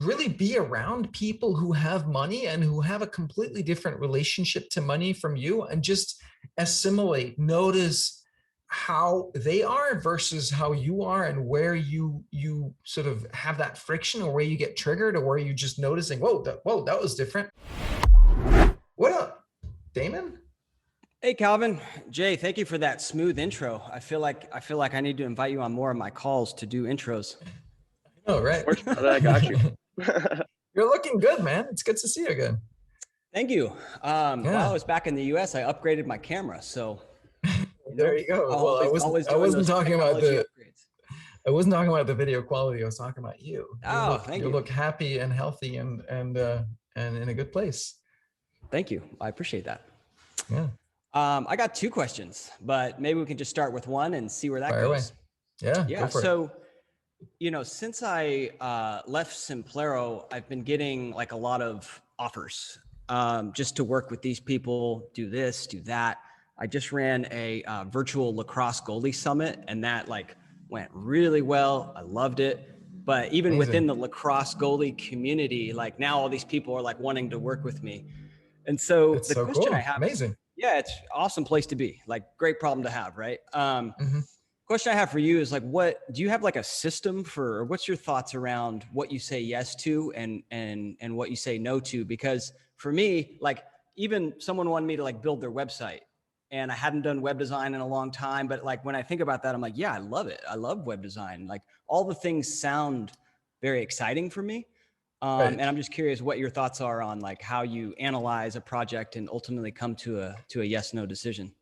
really be around people who have money and who have a completely different relationship to money from you, and just assimilate, notice how they are versus how you are, and where you sort of have that friction, or where you get triggered, or where you just noticing, whoa, that was different. What up, Damon? Hey, Calvin. Jay, thank you for that smooth intro. I feel like I need to invite you on more of my calls to do intros. Oh, right. I got you. You're looking good, man. It's good to see you again. Thank you. While Yeah. I was back in the US, I upgraded my camera. So There you go. Well, I wasn't talking about the upgrades. I wasn't talking about the video quality. I was talking about you. Thank you. You look happy and healthy and in a good place. Thank you. I appreciate that. Yeah. I got two questions, but maybe we can just start with one and see where that Fire goes. away. Yeah. Yeah. Go for So, since I left Simplero, I've been getting like a lot of offers just to work with these people, do this, do that. I just ran a virtual lacrosse goalie summit, and that like went really well. I loved it. But even within the lacrosse goalie community, like now all these people are like wanting to work with me. And so It's the so question cool. I have, Amazing. yeah, it's an awesome place to be, like great problem to have, right? Mhm. Question I have for you is like, what do you have like a system for, or what's your thoughts around what you say yes to and what you say no to? Because for me, like even someone wanted me to like build their website, and I hadn't done web design in a long time, but like when I think about that, I'm like, yeah, I love it. I love web design. Like all the things sound very exciting for me. Right. And I'm just curious what your thoughts are on like how you analyze a project and ultimately come to a yes, no decision.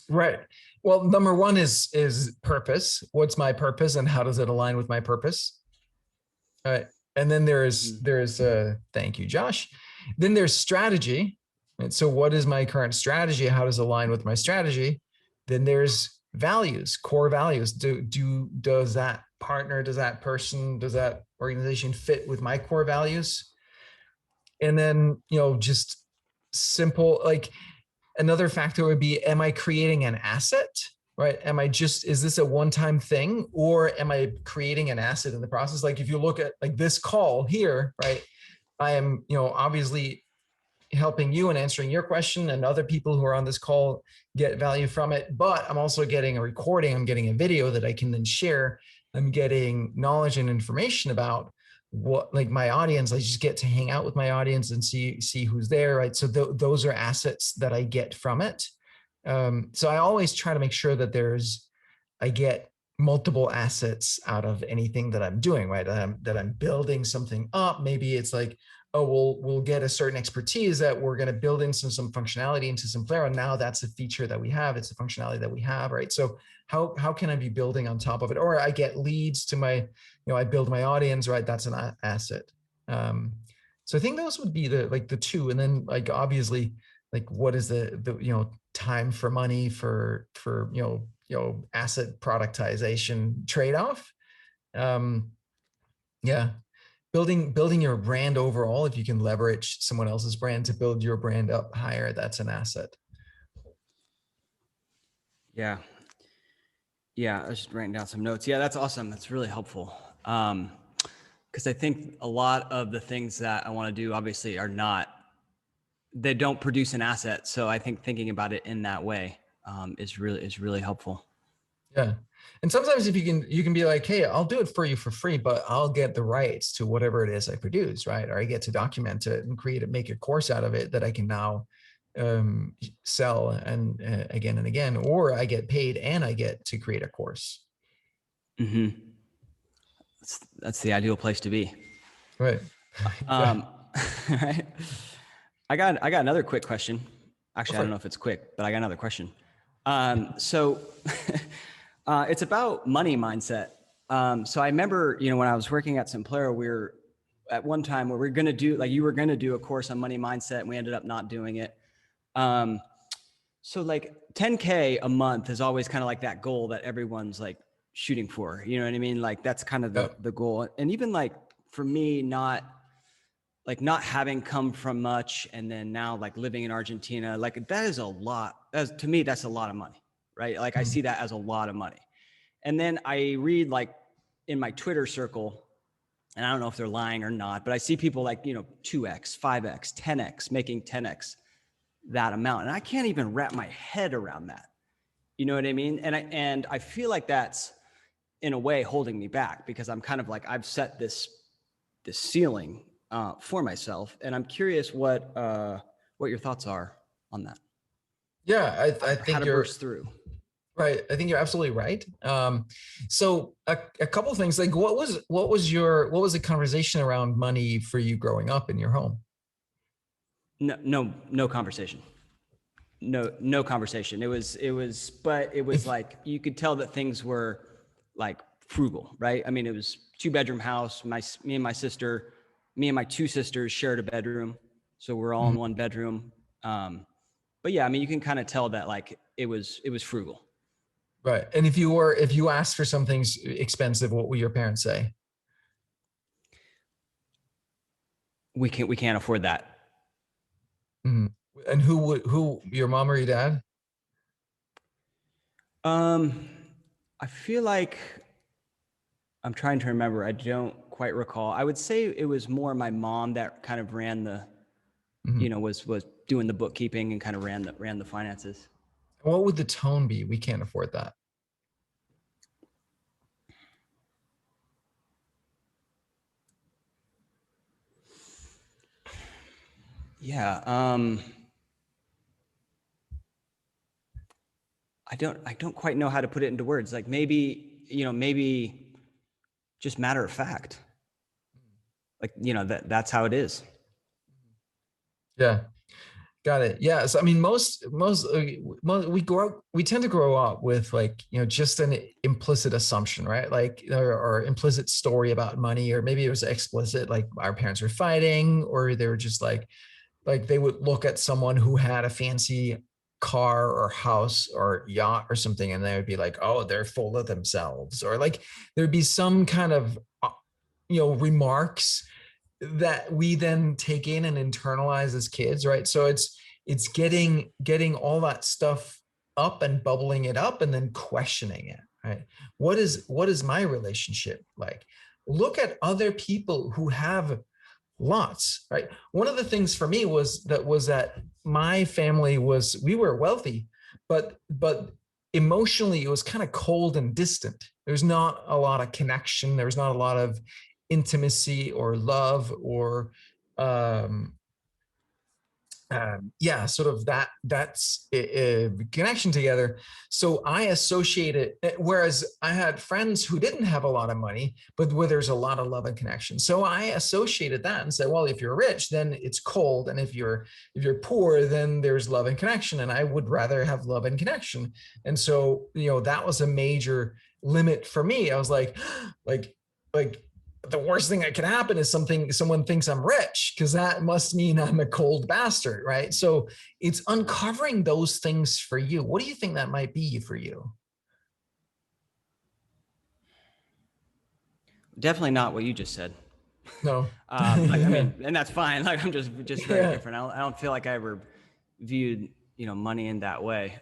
Right. Well, number one is purpose. What's my purpose, and how does it align with my purpose? All right. And then there's thank you, Josh. Then there's strategy. And so what is my current strategy? How does it align with my strategy? Then there's values, core values. Does that partner, does that person, does that organization fit with my core values? And then, just simple, like another factor would be, am I creating an asset? Right? Is this a one-time thing, or am I creating an asset in the process? Like if you look at like this call here, right? I am, obviously helping you and answering your question, and other people who are on this call get value from it, but I'm also getting a recording, I'm getting a video that I can then share. I'm getting knowledge and information about what, like my audience. I just get to hang out with my audience and see who's there, right? So those are assets that I get from it. So I always try to make sure that I get multiple assets out of anything that I'm doing, right? That I'm building something up. Maybe it's like, oh, we'll get a certain expertise that we're going to build in some functionality into Simplero. Now that's a feature that we have. It's a functionality that we have, right? So how can I be building on top of it? Or I get leads to my, I build my audience, right? That's an asset. So I think those would be the two. And then like, obviously, like what is the time for money for asset productization trade-off. Yeah. Building your brand overall, if you can leverage someone else's brand to build your brand up higher, that's an asset. Yeah. I was just writing down some notes. Yeah, that's awesome. That's really helpful. Because I think a lot of the things that I want to do obviously they don't produce an asset. So I think thinking about it in that way is really helpful. Yeah. And sometimes if you can be like, hey, I'll do it for you for free, but I'll get the rights to whatever it is I produce, right? Or I get to document it and make a course out of it that I can now sell and again and again, or I get paid and I get to create a course. Mm-hmm. That's the ideal place to be. Right. Right. I got another quick question. Actually, I don't know if it's quick, but I got another question. So it's about money mindset. So I remember, when I was working at Simplero, we were at one time where you were going to do a course on money mindset, and we ended up not doing it. So like 10K a month is always kind of like that goal that everyone's like shooting for, you know what I mean? Like that's kind of the goal. And even like for me, not having come from much, and then now like living in Argentina, like that is a lot. To me, that's a lot of money, right? Like I see that as a lot of money. And then I read like in my Twitter circle, and I don't know if they're lying or not, but I see people like, 2x, 5x, 10x, making 10x that amount. And I can't even wrap my head around that. You know what I mean? And I feel like that's in a way holding me back, because I'm kind of like, I've set this ceiling for myself. And I'm curious what your thoughts are on that. Yeah, I Or how think to you're burst through. right. I think you're absolutely right. So a couple of things, like what was the conversation around money for you growing up in your home? No conversation. No conversation. But it was If like, you could tell that things were like frugal, right? I mean, it was 2-bedroom house. Me and my 2 sisters shared a bedroom. So we're all in Mhm. one bedroom. But yeah, I mean, you can kind of tell that like it was frugal. Right. And if you asked for something expensive, what would your parents say? We can't afford that. Mhm. And who, your mom or your dad? Um, I feel like I'm trying to remember. I don't quite recall. I would say it was more my mom that kind of ran Mhm. was doing the bookkeeping and kind of ran the finances. What would the tone be? We can't afford that. Yeah. I don't quite know how to put it into words. Like maybe just matter of fact. Like, that's how it is. Yeah. Got it. Yeah. So I mean, we tend to grow up with like, just an implicit assumption, right? Like, or implicit story about money, or maybe it was explicit, like our parents were fighting, or they were just like they would look at someone who had a fancy car or house or yacht or something, and they would be like, oh, they're full of themselves, or like there'd be some kind of, remarks that we then take in and internalize as kids, right? So it's getting all that stuff up and bubbling it up and then questioning it, right? What is my relationship like? Look at other people who have lots, right? One of the things for me was that my family we were wealthy, but emotionally it was kind of cold and distant. There's not a lot of connection. There was not a lot of intimacy or love or um, yeah, sort of that's a connection together. So I associate it, whereas I had friends who didn't have a lot of money, but where there's a lot of love and connection. So I associated that and said, well, if you're rich, then it's cold, and if you're poor, then there's love and connection. And I would rather have love and connection. And so that was a major limit for me. I was like like the worst thing that can happen is someone thinks I'm rich, because that must mean I'm a cold bastard, right? So it's uncovering those things for you. What do you think that might be for you? Definitely not what you just said. No. Like, I Yeah. mean, and that's fine. Like, I'm just very Yeah. different. I don't feel like I ever viewed, money in that way.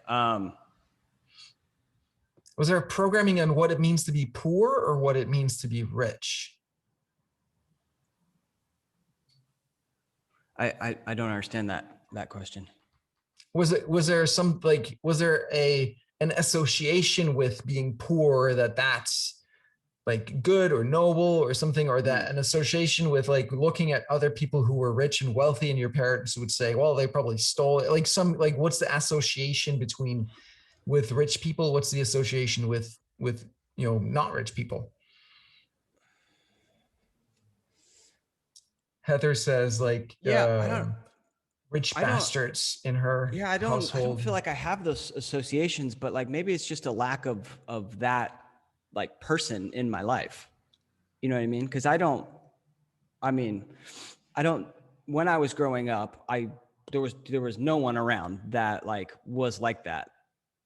Was there programming on what it means to be poor or what it means to be rich? I don't understand that question. Was there an association with being poor, that's like good or noble or something, or Hmm. that an association with like looking at other people who were rich and wealthy, and your parents would say, well, they probably stole it, like what's the association between with rich people? What's the association with not rich people? Heather says like Yeah, rich I don't, bastards in her yeah, I don't household. feel like I have those associations, but like maybe it's just a lack of that like person in my life. You know what I mean? Because I mean, I don't. When I was growing up, there was no one around that like was like that.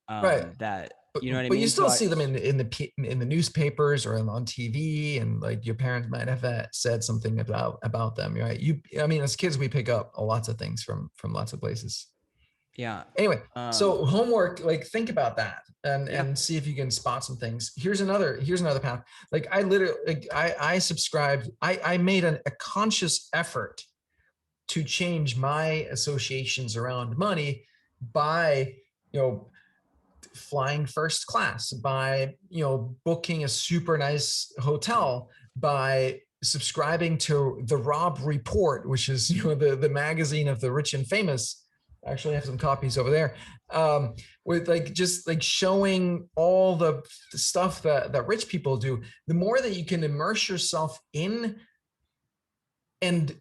Right. That but you know what I but you mean? So still see them in the newspapers or on TV, and like your parents might have said something about them, right? I mean, as kids, we pick up lots of things from lots of places. Yeah. Anyway, Um, so homework, like think about that yeah. and see if you can spot some things. Here's another path. Like I literally, like I subscribed, I made a conscious effort to change my associations around money by, you know, flying first class, by, you know, booking a super nice hotel, by subscribing to the Rob Report, which is, you know, the magazine of the rich and famous. I actually have some copies over there, with like just like showing all the stuff that rich people do. The more that you can immerse yourself in and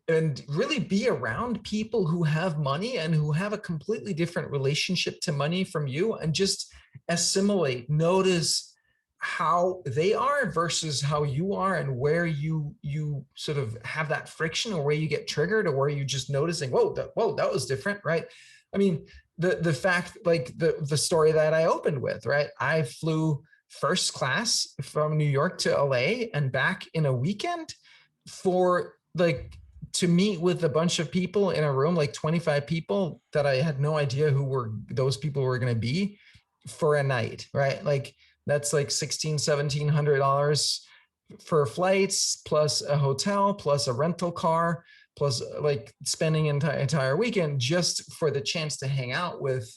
really be around people who have money and who have a completely different relationship to money from you, and just assimilate, notice how they are versus how you are, and where you sort of have that friction, or where you get triggered, or where you just noticing, whoa, that was different, right? I mean, the fact, like the story that I opened with, right? I flew first class from New York to LA and back in a weekend for like to meet with a bunch of people in a room, like 25 people that I had no idea who were those people were going to be, for a night, right? Like that's like $1,700 for flights, plus a hotel, plus a rental car, plus like spending an entire weekend just for the chance to hang out with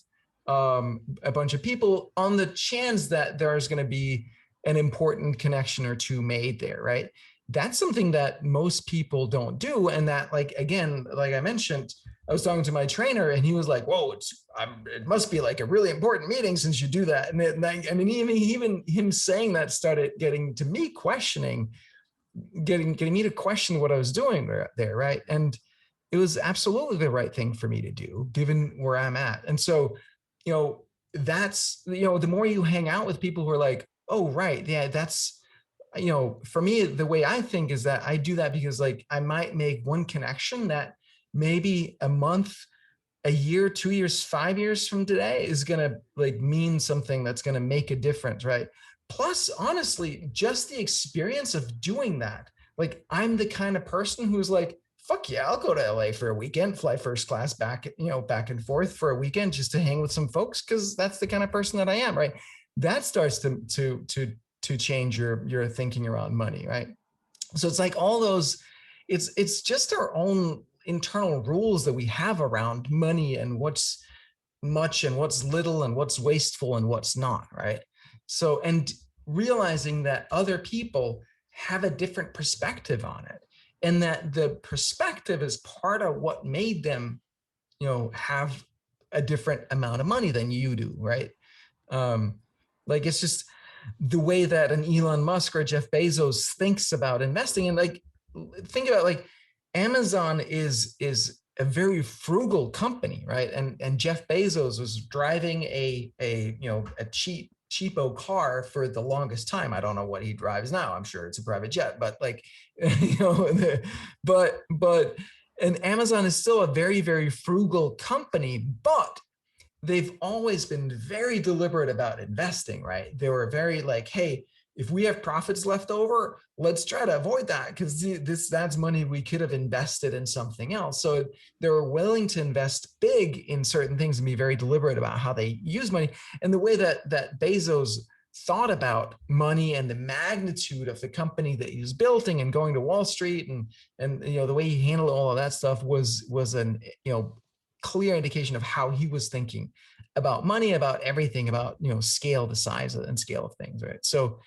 a bunch of people, on the chance that there's going to be an important connection or two made there, right? That's something that most people don't do. And that, like, again, like I mentioned, I was talking to my trainer and he was like, whoa, it must be like a really important meeting since you do that. And I mean, even him saying that started getting to me questioning, getting me to question what I was doing there, right? And it was absolutely the right thing for me to do, given where I'm at. And so, you know, that's, you know, the more you hang out with people who are like, oh, right, yeah, that's, you know, for me, the way I think is that I do that because, like, I might make one connection that maybe a month, a year, 2 years, 5 years from today is going to like mean something that's going to make a difference, right? Plus, honestly, just the experience of doing that. Like, I'm the kind of person who's like, fuck yeah, I'll go to LA for a weekend, fly first class back, you know, back and forth for a weekend just to hang with some folks, because that's the kind of person that I am, right? That starts to change your thinking around money, right? So it's like all those, it's just our own internal rules that we have around money, and what's much and what's little and what's wasteful and what's not, right? So, and realizing that other people have a different perspective on it, and that the perspective is part of what made them, you know, have a different amount of money than you do, right? um like it's just the way that an Elon Musk or Jeff Bezos thinks about investing. And like, think about, like, Amazon is a very frugal company, right? And Jeff Bezos was driving a you know, a cheapo car for the longest time. I don't know what he drives now. I'm sure it's a private jet, but like, you know, but and Amazon is still a very, very frugal company, but they've always been very deliberate about investing, right? They were very like, hey, if we have profits left over, let's try to avoid that, because that's money we could have invested in something else. So they were willing to invest big in certain things and be very deliberate about how they use money. And the way that Bezos thought about money and the magnitude of the company that he was building and going to Wall Street, and you know, the way he handled all of that stuff was an, you know, clear indication of how he was thinking about money, about everything, about, you know, scale, the size and scale of things, right? So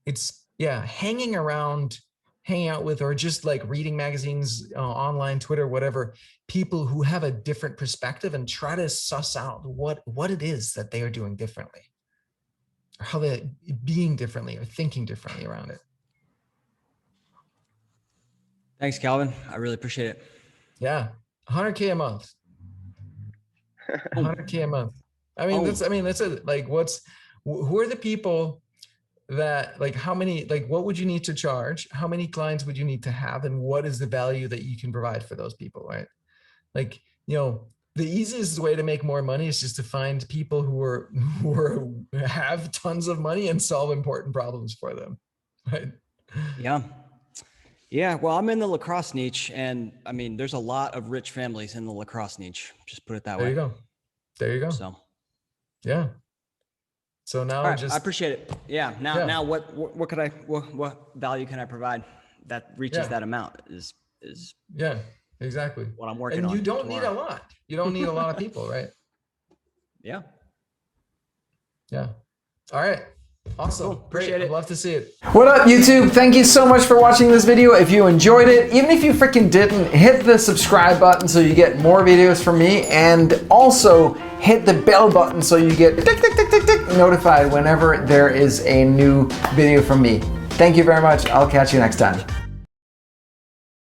it's, yeah, hanging around, hanging out with, or just like reading magazines, online, Twitter, whatever, people who have a different perspective, and try to suss out what it is that they are doing differently, or how they're being differently or thinking differently around it. Thanks, Calvin. I really appreciate it. Yeah. 100K a month. 100K a month. I mean, that's a, like, who are the people that, like, how many, like, what would you need to charge? How many clients would you need to have? And what is the value that you can provide for those people, right? Like, you know, the easiest way to make more money is just to find people who have tons of money and solve important problems for them, right? Yeah. Yeah. Well, I'm in the lacrosse niche, and I mean, there's a lot of rich families in the lacrosse niche. Just put it that There way. you go. There you go. So, yeah. So now all right, just, I appreciate it. Yeah. Now what could what value can I provide that reaches that amount is yeah, exactly. what I'm working and on. you don't need a lot. You don't need a lot of people, right? Yeah. Yeah. All right. Awesome. Cool. Appreciate Great. it. I'd love to see it. What up, YouTube? Thank you so much for watching this video. If you enjoyed it, even if you freaking didn't, hit the subscribe button so you get more videos from me, and also hit the bell button so you get tick, tick, tick, tick, tick, notified whenever there is a new video from me. Thank you very much. I'll catch you next time.